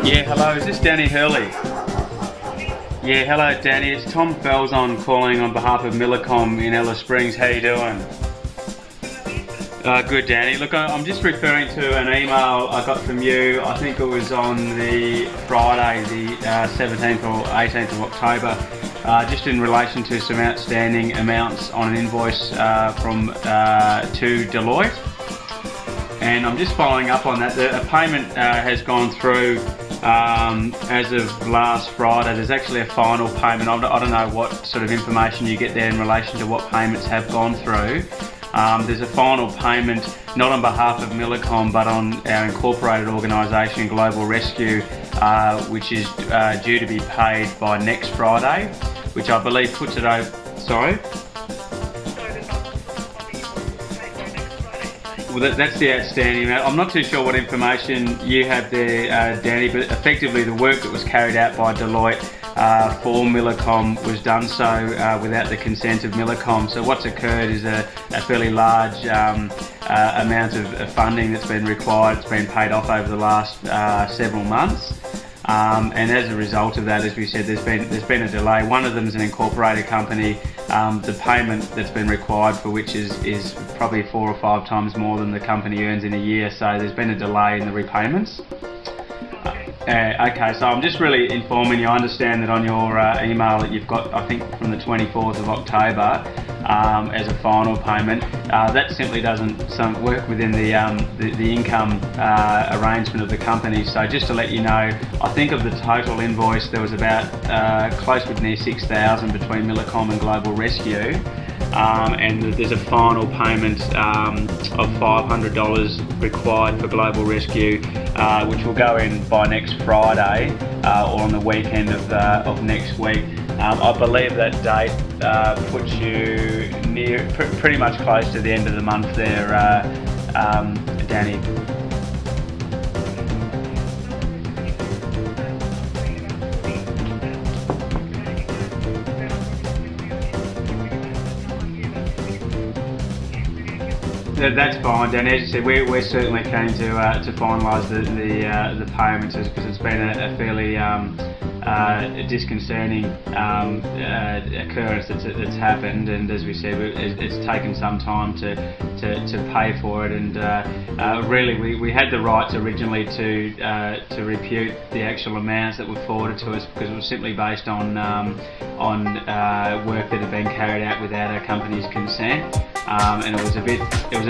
Yeah, hello, is this Danny Hurley? Yeah, hello Danny, it's Tom Felson calling on behalf of Millicom in Alice Springs. How you doing? Good Danny. Look, I'm just referring to an email I got from you, I think it was on the Friday, the 17th or 18th of October, just in relation to some outstanding amounts on an invoice to Deloitte. And I'm just following up on that. A payment has gone through as of last Friday. There's actually a final payment. I don't know what sort of information you get there in relation to what payments have gone through. There's a final payment, not on behalf of Millicom, but on our incorporated organisation, Global Rescue, which is due to be paid by next Friday, which I believe puts it over. Sorry? Well, that's the outstanding amount. I'm not too sure what information you have there, Danny, but effectively the work that was carried out by Deloitte for Millicom was done so without the consent of Millicom. So what's occurred is a fairly large amount of funding that's been required. It's been paid off over the last several months. And as a result of that, as we said, there's been a delay. One of them is an incorporated company. The payment that's been required for which is probably 4 or 5 times more than the company earns in a year. So there's been a delay in the repayments. Okay, so I'm just really informing you. I understand that on your email that you've got, I think, from the 24th of October as a final payment. That simply doesn't work within the income arrangement of the company. So just to let you know, I think of the total invoice, there was about close to near 6,000 between Millicom and Global Rescue. And there's a final payment of $500 required for Global Rescue, which will go in by next Friday or on the weekend of next week. I believe that date puts you near, pretty much close to the end of the month there, Danny. That's fine, Dan. As you said, we're certainly keen to finalise the payments because it's been a fairly disconcerting occurrence that's happened, and as we said, it's taken some time to pay for it. And really, we had the rights originally to repute the actual amounts that were forwarded to us because it was simply based on work that had been carried out without our company's consent. And it was a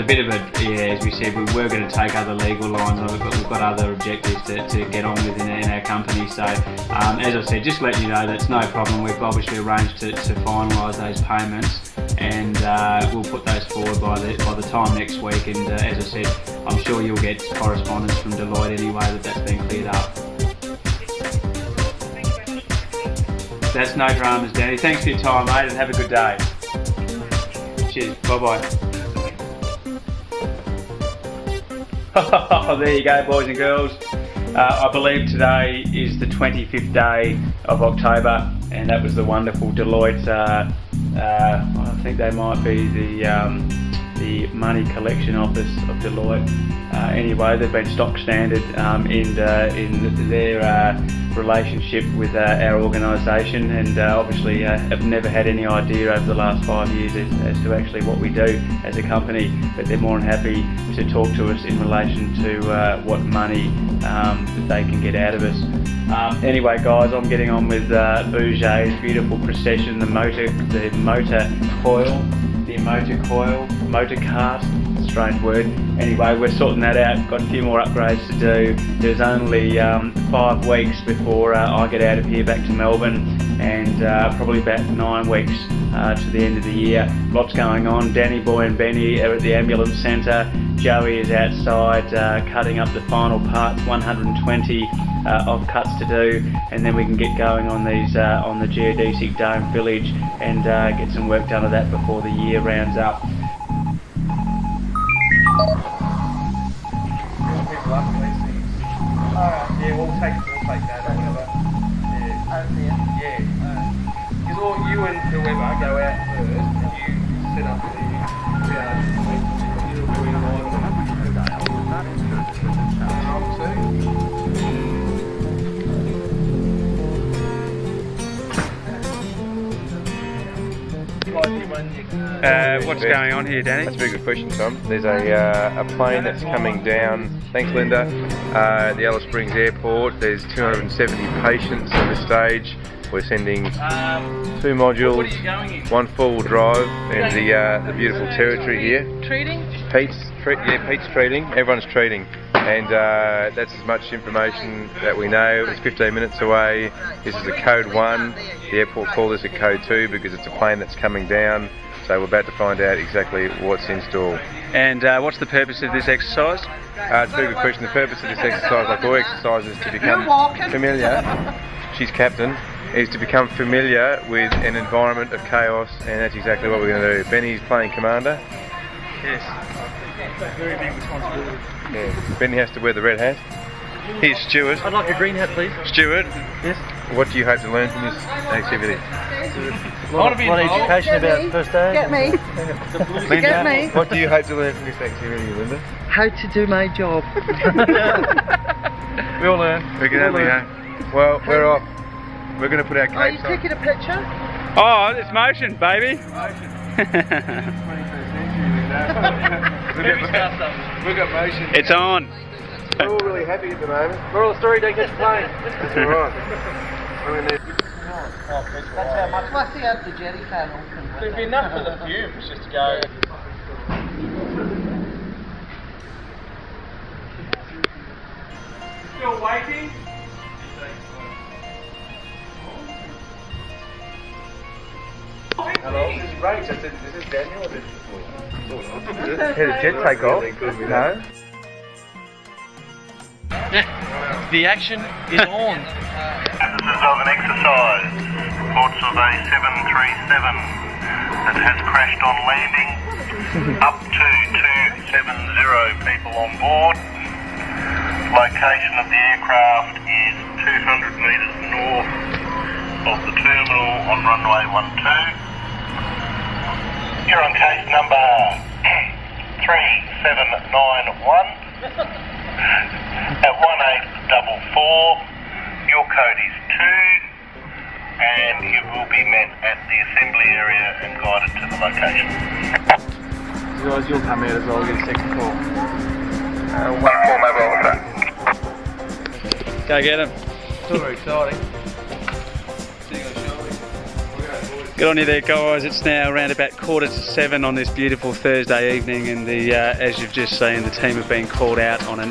bit of a, yeah, as we said, we were going to take other legal lines on it, but we've got other objectives to get on with in our company. So, as I said, just letting you know that's no problem. We've obviously arranged to finalise those payments, and we'll put those forward by the time next week. And as I said, I'm sure you'll get correspondence from Deloitte anyway that's been cleared up. That's no dramas, Danny. Thanks for your time, mate, and have a good day. Cheers, bye-bye. There you go, boys and girls. I believe today is the 25th day of October, and that was the wonderful Deloitte, I think they might be the money collection office of Deloitte. Anyway, they've been stock standard in their relationship with our organisation, and obviously have never had any idea over the last 5 years as to actually what we do as a company, but they're more than happy to talk to us in relation to what money that they can get out of us. Anyway guys, I'm getting on with Bouget's beautiful procession, the motor cart, strange word. Anyway, we're sorting that out, got a few more upgrades to do. There's only 5 weeks before I get out of here back to Melbourne, and probably about 9 weeks to the end of the year. Lots going on. Danny Boy and Benny are at the ambulance centre. Joey is outside cutting up the final parts, 120 of cuts to do, and then we can get going on these on the geodesic dome village and get some work done of that before the year rounds up. Yeah, we'll take that or whatever. Yeah. Because you and whoever go out first and you set up the What's going on here, Danny? That's a very good question, Tom. There's a plane that's coming down, thanks Linda, at the Alice Springs Airport. There's 270 patients at this stage. We're sending 2 modules, 1 4-wheel drive, and the beautiful territory here. Treating? Pete's treating, everyone's treating. And that's as much information that we know. It's 15 minutes away. This is a code 1. The airport called this a code 2 because it's a plane that's coming down. So we're about to find out exactly what's in store. And what's the purpose of this exercise? It's a very good question. The purpose of this exercise, like all exercises, is to become familiar. She's captain. Is to become familiar with an environment of chaos, and that's exactly what we're going to do. Benny's playing commander. Yes. Very big responsibility. Yeah. Benny has to wear the red hat. Here's Stuart. I'd like a green hat, please. Stuart. Yes. What do you hope to learn from this activity? A lot of education about first aid. Get me. Linda, Get me. what do you hope to learn from this activity, Linda? How to do my job. We all learn. We can only hope. Well, we're off. We're going to put our capes on. Are you taking a picture? Oh, it's motion, baby. We've got motion. It's on. We're all really happy at the moment. We're all story, don't catch a plane. That's alright. That's how much. What's the other jetty can open? There'd be enough for the fumes just to go. Still waiting? Hello, this is Ray. Is this Daniel or this Did a jet take off? No. The action is on. This is of an exercise. Reports of a 737 that has crashed on landing. Up to 270 people on board. Location of the aircraft is 200 metres north of the terminal on runway 12. You're on case number 3791 at 1844. Your code is 2 and you will be met at the assembly area and guided to the location. Guys, you'll come out as well, we'll get a second call. 1-4 mobile track. Go get him. Still very exciting. Good on you there, guys. It's now around about 6:45 on this beautiful Thursday evening, and as you've just seen, the team have been called out on a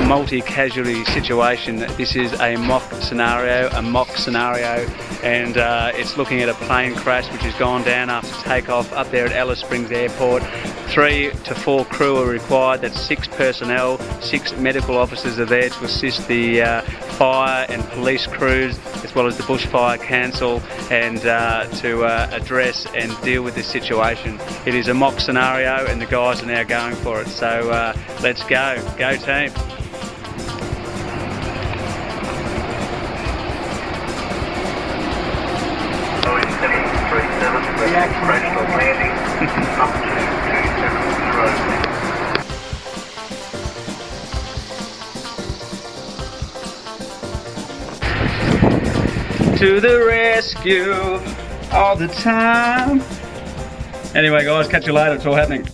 multi-casualty situation. This is a mock scenario, and it's looking at a plane crash which has gone down after takeoff up there at Alice Springs Airport. 3 to 4 crew are required. That's 6 personnel. 6 medical officers are there to assist the fire and police crews, as well as the bushfire council, and to address and deal with this situation. It is a mock scenario, and the guys are now going for it. So let's go team. Boeing 737 crashed on landing. Up to 270. To the rescue all the time. Anyway, guys, catch you later. It's all happening.